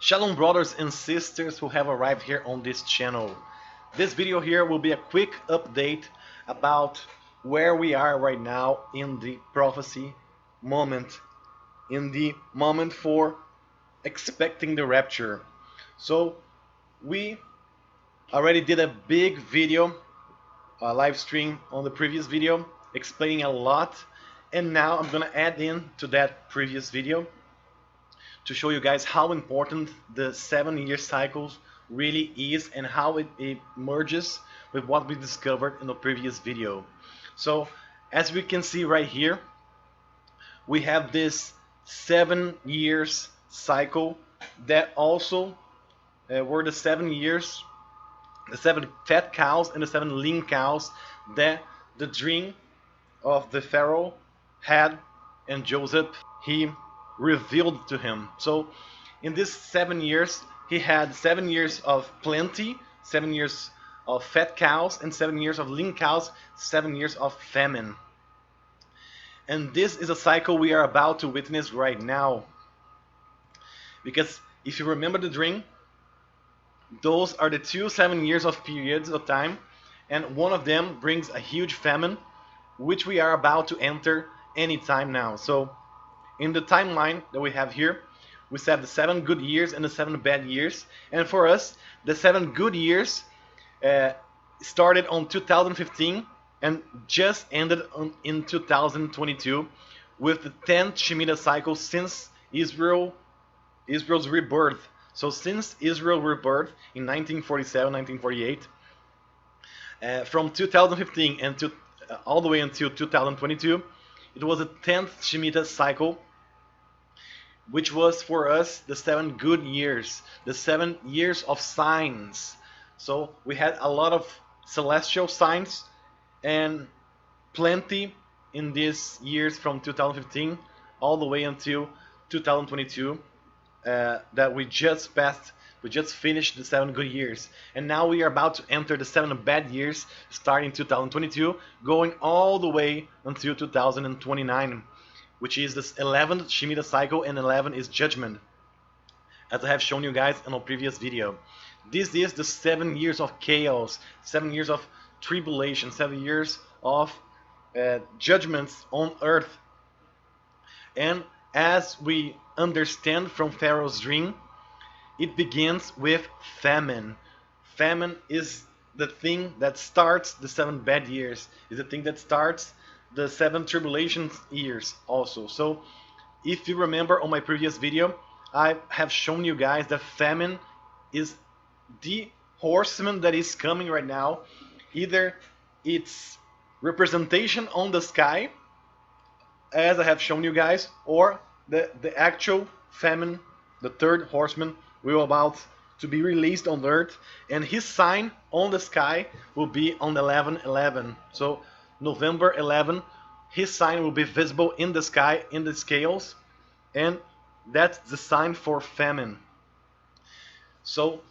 Shalom brothers and sisters who have arrived here on this channel. This video here will be a quick update about where we are right now in the prophecy moment, in the moment for expecting the rapture. So we already did a big video, a live stream on the previous video explaining a lot, and now I'm gonna add in to that previous video to show you guys how important the 7-year cycles really is and how it merges with what we discovered in the previous video. So as we can see right here, we have this 7 years cycle that also were the 7 years, the 7 fat cows and the 7 lean cows that the dream of the Pharaoh had, and Joseph, he revealed to him. So in these 7 years, he had 7 years of plenty, 7 years of fat cows, and 7 years of lean cows, 7 years of famine. And this is a cycle we are about to witness right now. Because if you remember the dream, those are the two 7 years of periods of time, and one of them brings a huge famine, which we are about to enter anytime now. So in the timeline that we have here, we said the 7 good years and the 7 bad years. And for us, the 7 good years started on 2015 and just ended in 2022 with the 10th Shemitah cycle since Israel's rebirth. So since Israel rebirth in 1947, 1948, from 2015 and all the way until 2022, it was a 10th Shemitah cycle, which was for us the 7 good years, the 7 years of signs. So we had a lot of celestial signs and plenty in these years from 2015 all the way until 2022 that we just passed. We just finished the 7 good years, and now we are about to enter the 7 bad years starting 2022, going all the way until 2029, which is the 11th Shemitah cycle, and 11 is judgment, as I have shown you guys in a previous video. This is the 7 years of chaos, 7 years of tribulation, 7 years of judgments on earth. And as we understand from Pharaoh's dream, it begins with famine. Famine is the thing that starts the 7 bad years, is the thing that starts the 7 tribulation years also. So if you remember on my previous video, I have shown you guys that famine is the horseman that is coming right now. Either it's representation on the sky, as I have shown you guys, or the actual famine, the third horseman, will about to be released on earth, and his sign on the sky will be on 11/11. So November 11, his sign will be visible in the sky, in the scales, and that's the sign for famine. So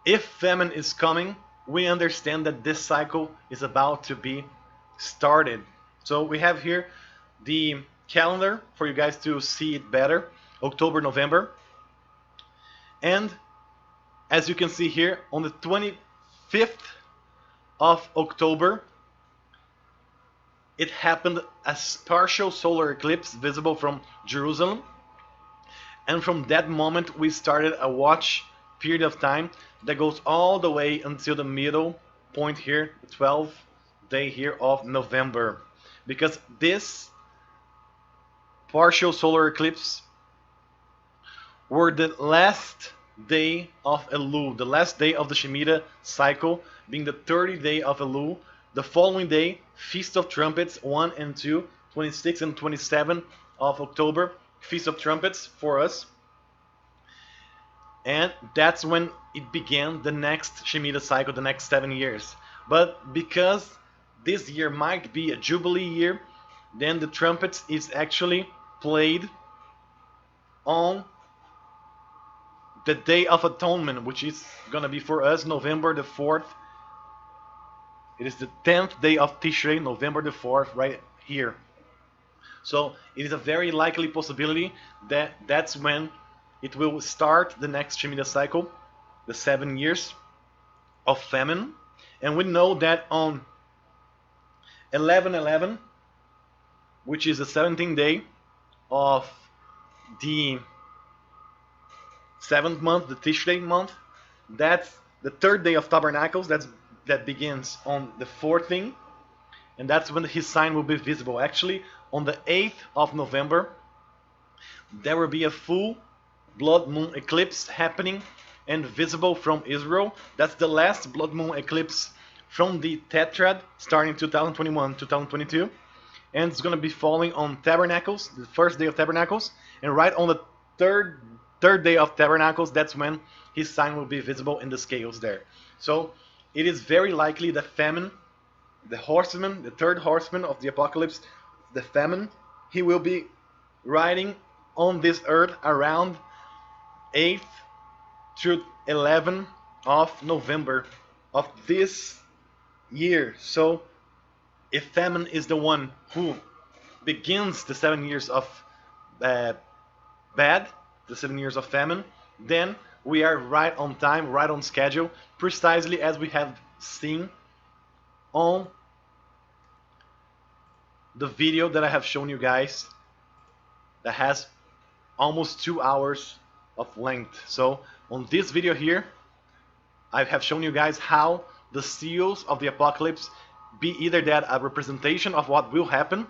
if famine is coming, we understand that this cycle is about to be started. So we have here the calendar for you guys to see it better, October, November. And as you can see here, on the 25th of October, it happened a partial solar eclipse visible from Jerusalem. And from that moment, we started a watch period of time that goes all the way until the middle point here, the 12th day here of November. Because this partial solar eclipse were the last day of Elul, the last day of the Shemitah cycle, being the 30th day of Elul. The following day, Feast of Trumpets 1 and 2, 26 and 27 of October, Feast of Trumpets for us. And that's when it began the next Shemitah cycle, the next 7 years. But because this year might be a Jubilee year, then the trumpets is actually played on the Day of Atonement, which is gonna be for us November the 4th. It is the 10th day of Tishrei, November the 4th, right here. So it is a very likely possibility that that's when it will start the next Shemitah cycle, the 7 years of famine. And we know that on 11/11, which is the 17th day of the 7th month, the Tishrei month, that's the 3rd day of Tabernacles. That begins on the 4th thing, and that's when his sign will be visible. Actually, on the 8th of November, there will be a full blood moon eclipse happening and visible from Israel. That's the last blood moon eclipse from the Tetrad, starting 2021, 2022. And it's going to be falling on Tabernacles, the first day of Tabernacles. And right on the third day of Tabernacles, that's when his sign will be visible in the scales there. So it is very likely that Famine, the horseman, the third horseman of the apocalypse, the Famine, he will be riding on this earth around 8th through 11th of November of this year. So if Famine is the one who begins the 7 years of bad, the 7 years of famine, then we are right on time, right on schedule, precisely as we have seen on the video that I have shown you guys that has almost 2 hours of length. So on this video here, I have shown you guys how the seals of the apocalypse be either that a representation of what will happen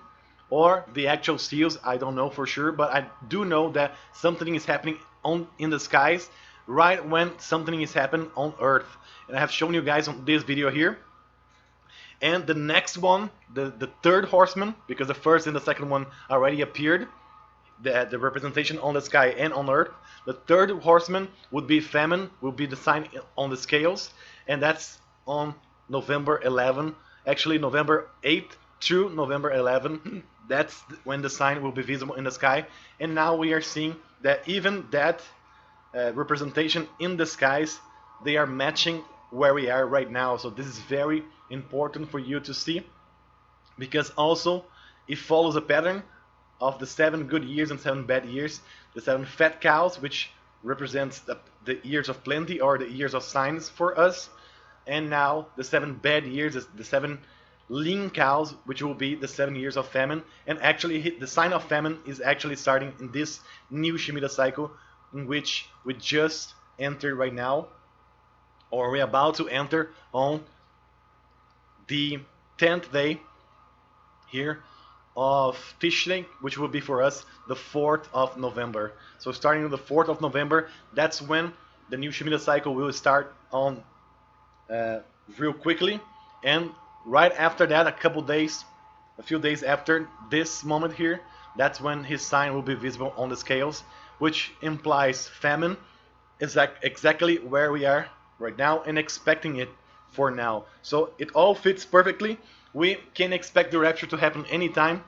or the actual seals. I don't know for sure, but I do know that something is happening in the skies right when something is happening on earth. And I have shown you guys on this video here. And the next one, the third horseman, because the first and the second one already appeared, the representation on the sky and on earth. The third horseman would be Famine, will be the sign on the scales, and that's on November 11. Actually, November 8th to November 11. That's when the sign will be visible in the sky. And now we are seeing that even that representation in the skies, they are matching where we are right now. So this is very important for you to see, because also it follows a pattern of the 7 good years and 7 bad years. The 7 fat cows, which represents the years of plenty or the years of signs for us. And now the 7 bad years is the 7 lean cows, which will be the 7 years of famine. And actually the sign of famine is actually starting in this new Shemitah cycle, in which we just entered right now, or we're about to enter on the 10th day here of Tishrei, which will be for us the 4th of November. So starting on the 4th of November, that's when the new Shemitah cycle will start on real quickly. And right after that, a few days after this moment here, that's when his sign will be visible on the scales, which implies famine is exactly where we are right now and expecting it for now. So it all fits perfectly. We can expect the rapture to happen anytime,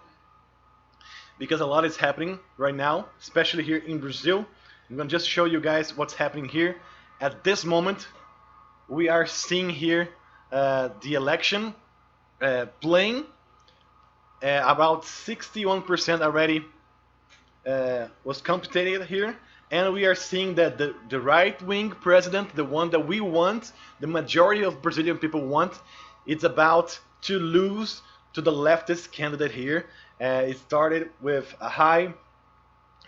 because a lot is happening right now, especially here in Brazil. I'm going to just show you guys what's happening here. At this moment, we are seeing here the election playing. About 61% already was computed here. And we are seeing that the right-wing president, the one that we want, the majority of Brazilian people want, it's about to lose to the leftist candidate here. It started with a high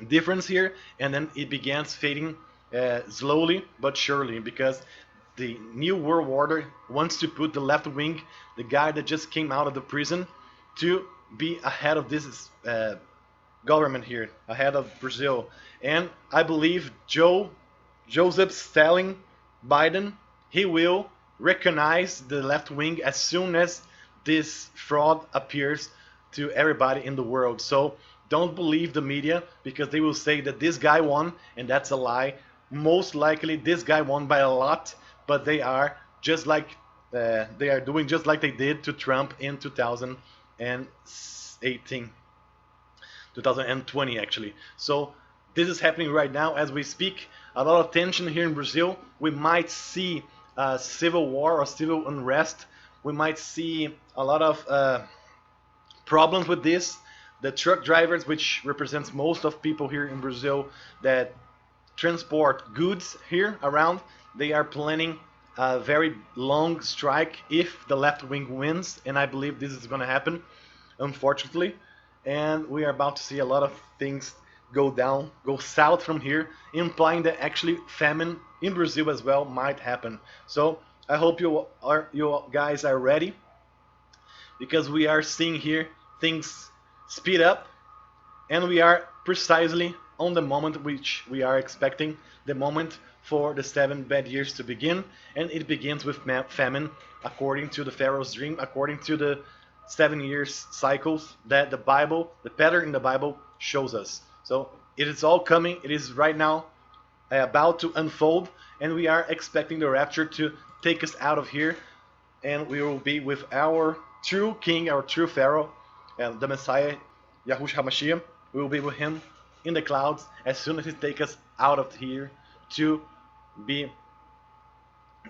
difference here, and then it began fading slowly but surely, because the new world order wants to put the left wing, the guy that just came out of the prison, to be ahead of this government here, ahead of Brazil. And I believe Joseph Stalin Biden, he will recognize the left wing as soon as this fraud appears to everybody in the world. So don't believe the media, because they will say that this guy won, and that's a lie. Most likely this guy won by a lot, but they are just like they are doing just like they did to Trump in 2020 actually. So this is happening right now as we speak. A lot of tension here in Brazil. We might see civil war or civil unrest. We might see a lot of problems with this. The truck drivers, which represents most of people here in Brazil, that transport goods here around. They are planning a very long strike if the left wing wins, and I believe this is going to happen, unfortunately. And we are about to see a lot of things go down, go south from here, implying that actually famine in Brazil as well might happen. So I hope you guys are ready, because we are seeing here things speed up, and we are precisely on the moment which we are expecting, the moment for the 7 bad years to begin. And it begins with famine, according to the Pharaoh's dream, according to the 7 years cycles that the Bible, the pattern in the Bible, shows us. So it is all coming. It is right now about to unfold, and we are expecting the rapture to take us out of here, and we will be with our true king, our true Pharaoh, and the Messiah, Yahushua HaMashiach. We will be with him in the clouds as soon as he takes us out of here to be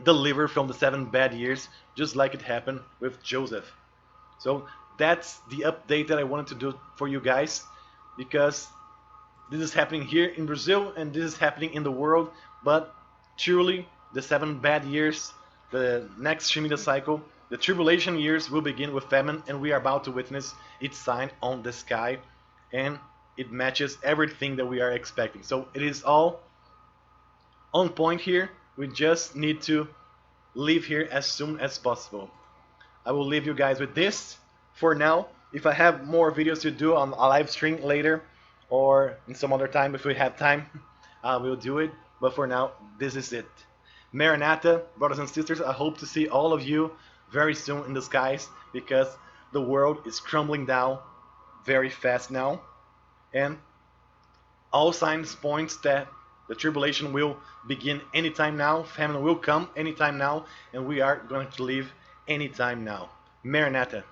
delivered from the 7 bad years, just like it happened with Joseph. So that's the update that I wanted to do for you guys, because this is happening here in Brazil and this is happening in the world. But truly, the 7 bad years, the next Shemitah cycle, the tribulation years will begin with famine, and we are about to witness its sign on the sky, and it matches everything that we are expecting. So it is all on point here. We just need to leave here as soon as possible. I will leave you guys with this for now. If I have more videos to do on a live stream later, or in some other time if we have time, I will do it. But for now, this is it. Maranatha, brothers and sisters, I hope to see all of you very soon in the skies, because the world is crumbling down very fast now, and all signs points that the tribulation will begin anytime now, famine will come anytime now, and we are going to leave anytime now. Maranatha.